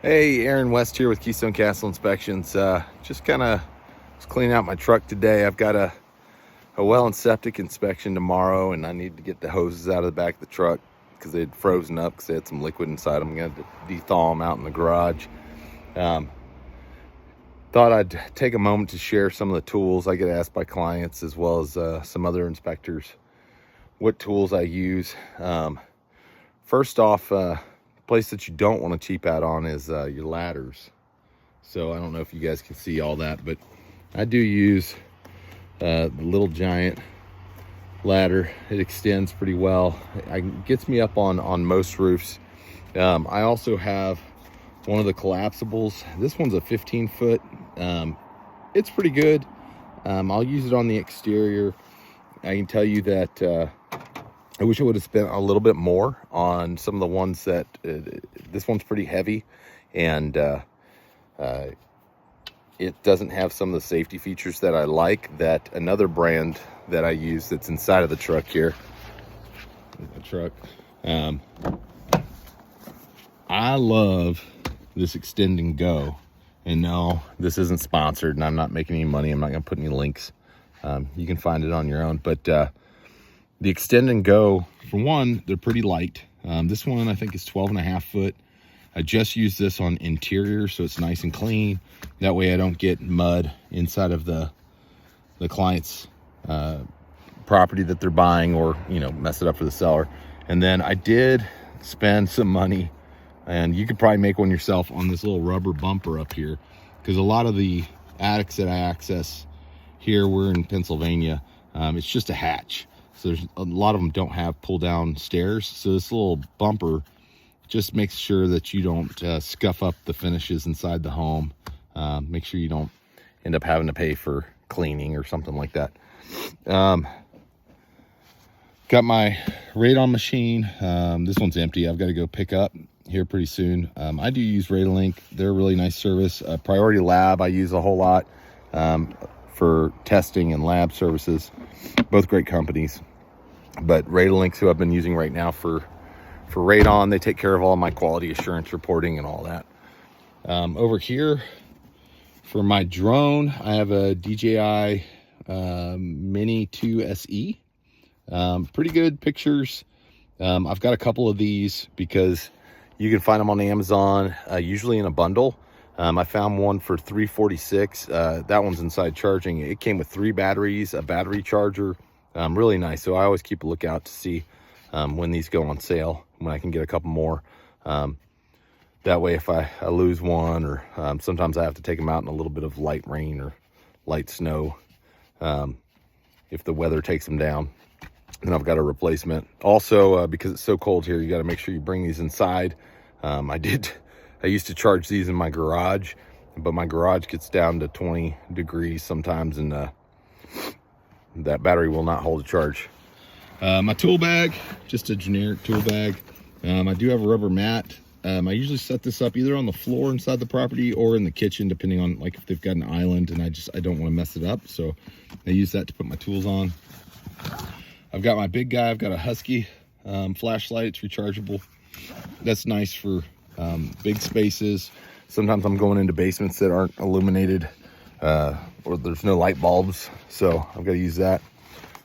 Hey, Aaron West here with Keystone Castle Inspections. Just kind of was cleaning out my truck today. I've got a well and septic inspection tomorrow, and I need to get the hoses out of the back of the truck because they had frozen up because they had some liquid inside them. I'm going to de-thaw them out in the garage. Thought I'd take a moment to share some of the tools I get asked by clients as well as some other inspectors what tools I use. First off, place that you don't want to cheap out on is your ladders. So I don't know if you guys can see all that, but I do use the Little Giant ladder. It extends pretty well. It gets me up on most roofs. I also have one of the collapsibles. This one's a 15-foot. It's pretty good. I'll use it on the exterior. I can tell you that I wish I would have spent a little bit more on some of the ones that this one's pretty heavy, and it doesn't have some of the safety features that I like that another brand that I use that's inside of the truck here. I love this Extend and Go, and no, this isn't sponsored, and I'm not making any money. I'm not going to put any links. You can find it on your own, but the Extend and Go, for one, they're pretty light. This one I think is 12.5 foot. I just use this on interior, so it's nice and clean. That way I don't get mud inside of the client's property that they're buying, or mess it up for the seller. And then I did spend some money, and you could probably make one yourself, on this little rubber bumper up here, because a lot of the attics that I access here, we're in Pennsylvania, it's just a hatch. So there's a lot of them don't have pull down stairs. So this little bumper just makes sure that you don't scuff up the finishes inside the home. Make sure you don't end up having to pay for cleaning or something like that. Got my Radon machine. This one's empty. I've got to go pick up here pretty soon. I do use Radolink. They're a really nice service. Priority Lab I use a whole lot for testing and lab services. Both great companies. But Radolink's who I've been using right now for Radon. They take care of all my quality assurance reporting and all that. Over here for my drone, I have a DJI Mini 2 SE. Pretty good pictures. I've got a couple of these because you can find them on Amazon, usually in a bundle. I found one for $346. That one's inside charging. It came with 3 batteries, a battery charger. Really nice. So I always keep a lookout to see when these go on sale, when I can get a couple more. That way, if I lose one, or sometimes I have to take them out in a little bit of light rain or light snow, if the weather takes them down, then I've got a replacement. Also, because it's so cold here, you got to make sure you bring these inside. I used to charge these in my garage, but my garage gets down to 20 degrees sometimes, and that battery will not hold a charge. My tool bag, just a generic tool bag. I do have a rubber mat. I usually set this up either on the floor inside the property or in the kitchen, depending on if they've got an island and I don't want to mess it up. So I use that to put my tools on. I've got my big guy. I've got a Husky flashlight. It's rechargeable. That's nice for big spaces. Sometimes I'm going into basements that aren't illuminated, or there's no light bulbs, so I've got to use that.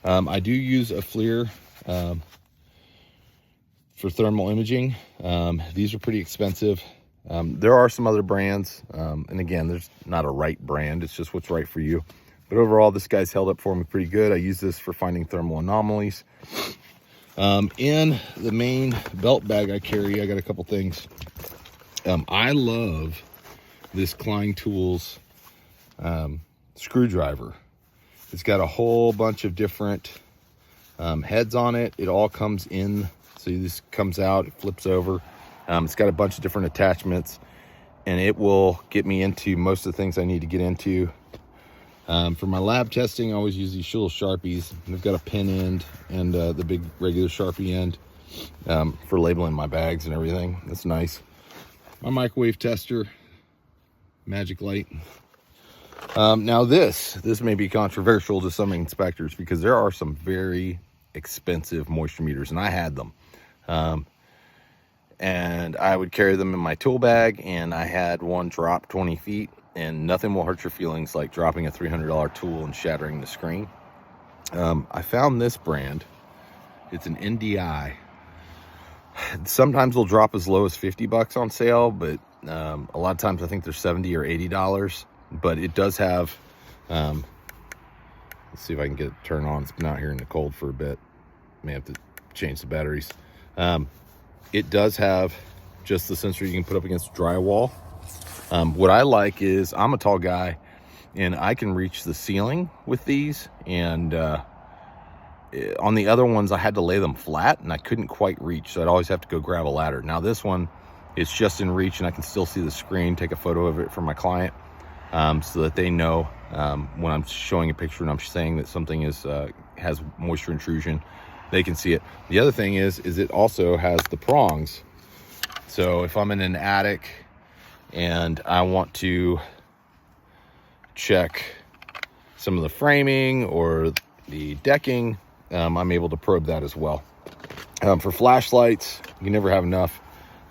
I do use a FLIR for thermal imaging. These are pretty expensive. There are some other brands, and again, there's not a right brand, it's just what's right for you. But overall, this guy's held up for me pretty good. I use this for finding thermal anomalies. In the main belt bag I carry, I got a couple things. I love this Klein Tools screwdriver. It's got a whole bunch of different heads on it. It all comes in, so this comes out, it flips over. It's got a bunch of different attachments, and it will get me into most of the things I need to get into. For my lab testing, I always use these little Sharpies. They've got a pin end and the big regular Sharpie end for labeling my bags and everything. That's nice. My microwave tester, Magic Light. Now this may be controversial to some inspectors because there are some very expensive moisture meters, and I had them. and I would carry them in my tool bag, and I had one drop 20 feet, and nothing will hurt your feelings like dropping a $300 tool and shattering the screen. I found this brand. It's an NDI. Sometimes they'll drop as low as 50 bucks on sale, but a lot of times I think they're 70 or $80. But it does have, let's see if I can get it turned on. It's been out here in the cold for a bit. May have to change the batteries. It does have just the sensor you can put up against drywall. What I like is, I'm a tall guy and I can reach the ceiling with these, and on the other ones I had to lay them flat and I couldn't quite reach, so I'd always have to go grab a ladder. Now this one, it's just in reach and I can still see the screen, take a photo of it for my client, so that they know when I'm showing a picture and I'm saying that something is has moisture intrusion, they can see it. The other thing is it also has the prongs. So if I'm in an attic and I want to check some of the framing or the decking, I'm able to probe that as well. For flashlights, you never have enough.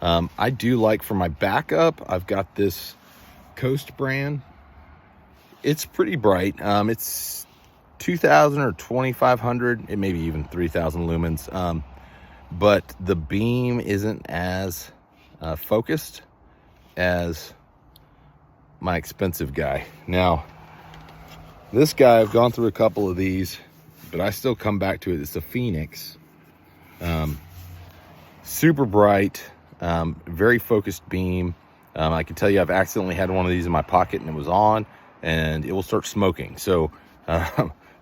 I do like, for my backup, I've got this Coast brand. It's pretty bright. It's 2,000 or 2,500, it may be even 3,000 lumens, but the beam isn't as focused as my expensive guy. Now, this guy, I've gone through a couple of these, but I still come back to it. It's a Phoenix. Super bright, very focused beam. I can tell you I've accidentally had one of these in my pocket and it was on, and it will start smoking. So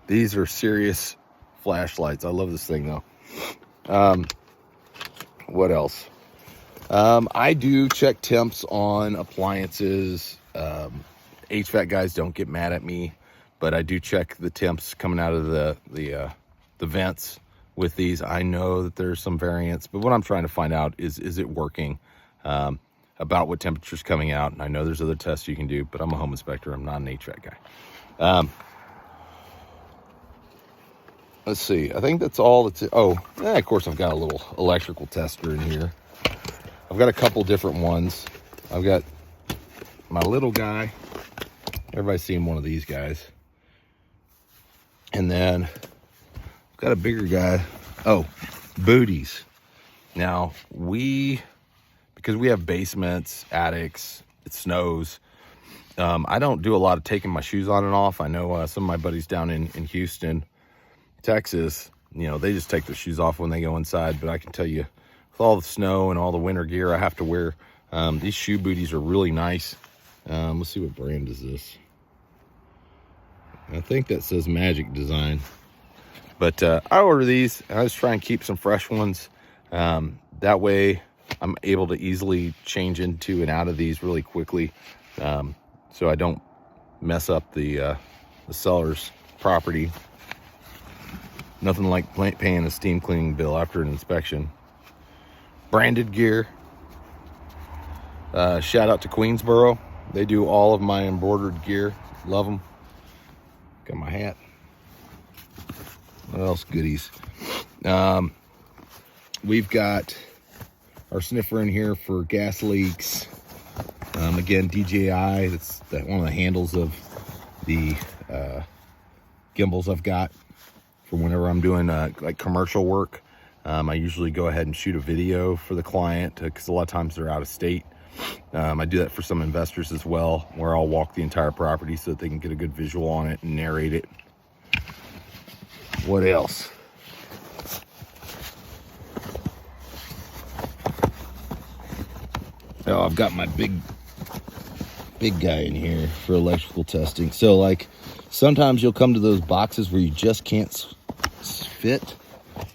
these are serious flashlights. I love this thing though. What else? I do check temps on appliances. HVAC guys don't get mad at me, but I do check the temps coming out of the vents with these. I know that there's some variance, but what I'm trying to find out is it working, about what temperature's coming out. And I know there's other tests you can do, but I'm a home inspector. I'm not an HVAC guy. Let's see. I think that's all. Of course, I've got a little electrical tester in here. I've got a couple different ones. I've got my little guy. Everybody's seen one of these guys. And then I've got a bigger guy. Oh, booties. Now, because we have basements, attics, it snows, I don't do a lot of taking my shoes on and off. I know some of my buddies down in Houston, Texas, they just take their shoes off when they go inside. But I can tell you, with all the snow and all the winter gear I have to wear, these shoe booties are really nice. Let's see, what brand is this? I think that says Magic Design. But I order these, and I just try and keep some fresh ones. That way I'm able to easily change into and out of these really quickly, so I don't mess up the seller's property. Nothing like paying a steam cleaning bill after an inspection. Branded gear. Shout out to Queensboro. They do all of my embroidered gear. Love them. Got my hat. What else goodies? We've got our sniffer in here for gas leaks. Again, DJI. That's one of the handles of the gimbals I've got for whenever I'm doing like commercial work. I usually go ahead and shoot a video for the client, because a lot of times they're out of state. I do that for some investors as well, where I'll walk the entire property so that they can get a good visual on it and narrate it. What else? Oh, I've got my big guy in here for electrical testing. So like, sometimes you'll come to those boxes where you just can't fit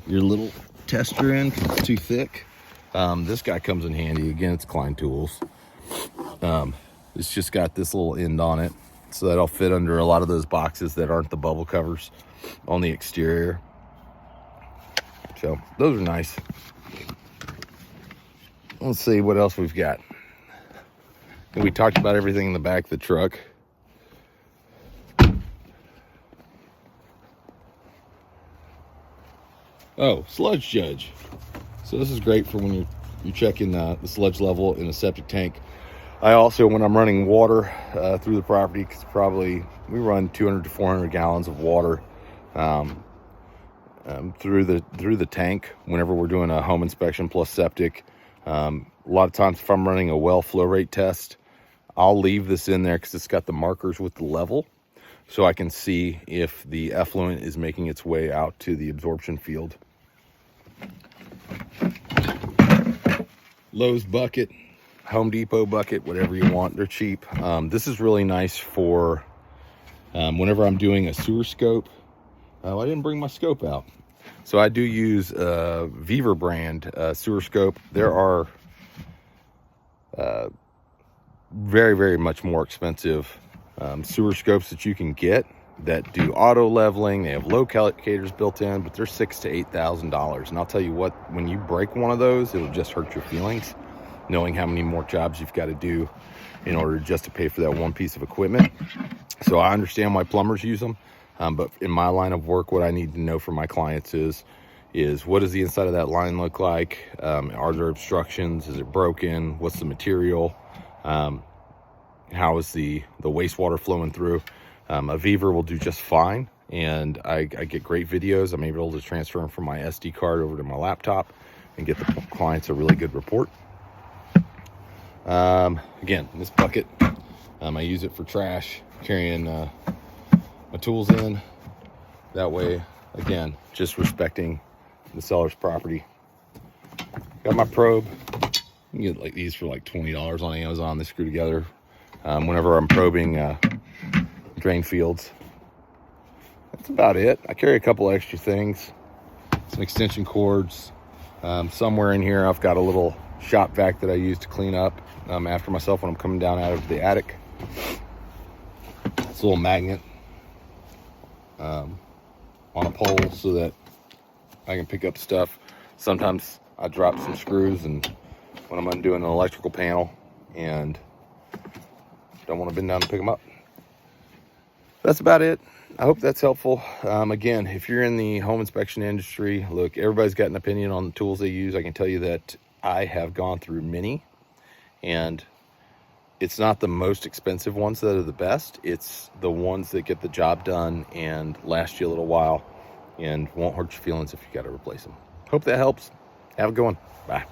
your little tester in because it's too thick. This guy comes in handy. Again, it's Klein Tools. It's just got this little end on it, so that'll fit under a lot of those boxes that aren't the bubble covers on the exterior. So those are nice. Let's see what else we've got. And we talked about everything in the back of the truck. Oh, sludge judge. So this is great for when you're you're checking the sludge level in a septic tank. I also, when I'm running water through the property, because we run 200 to 400 gallons of water through the tank whenever we're doing a home inspection plus septic. A lot of times if I'm running a well flow rate test, I'll leave this in there because it's got the markers with the level, so I can see if the effluent is making its way out to the absorption field. Lowe's bucket, Home Depot bucket, whatever you want, they're cheap. This is really nice for whenever I'm doing a sewer scope. I didn't bring my scope out, so I do use a Beaver brand sewer scope. There are very, very much more expensive sewer scopes that you can get that do auto leveling. They have locators built in, but they're $6,000 to $8,000. And I'll tell you what, when you break one of those, it'll just hurt your feelings, knowing how many more jobs you've got to do in order just to pay for that one piece of equipment. So I understand why plumbers use them, but in my line of work, what I need to know from my clients is what does the inside of that line look like? Are there obstructions? Is it broken? What's the material? How is the wastewater flowing through? A Beaver will do just fine, and I get great videos. I'm able to transfer them from my SD card over to my laptop and get the clients a really good report. Again, this bucket, I use it for trash, carrying my tools in. That way, again, just respecting the seller's property. Got my probe. You can get like these for like $20 on Amazon. They screw together whenever I'm probing drain fields. That's about it. I carry a couple extra things, some extension cords. Somewhere in here I've got a little shop vac that I use to clean up after myself when I'm coming down out of the attic. It's a little magnet on a pole so that I can pick up stuff. Sometimes I drop some screws and when I'm undoing an electrical panel and don't want to bend down to pick them up. That's about it. I hope that's helpful. Again, if you're in the home inspection industry, look, everybody's got an opinion on the tools they use. I can tell you that I have gone through many, and it's not the most expensive ones that are the best. It's the ones that get the job done and last you a little while and won't hurt your feelings if you got to replace them. Hope that helps. Have a good one. Bye.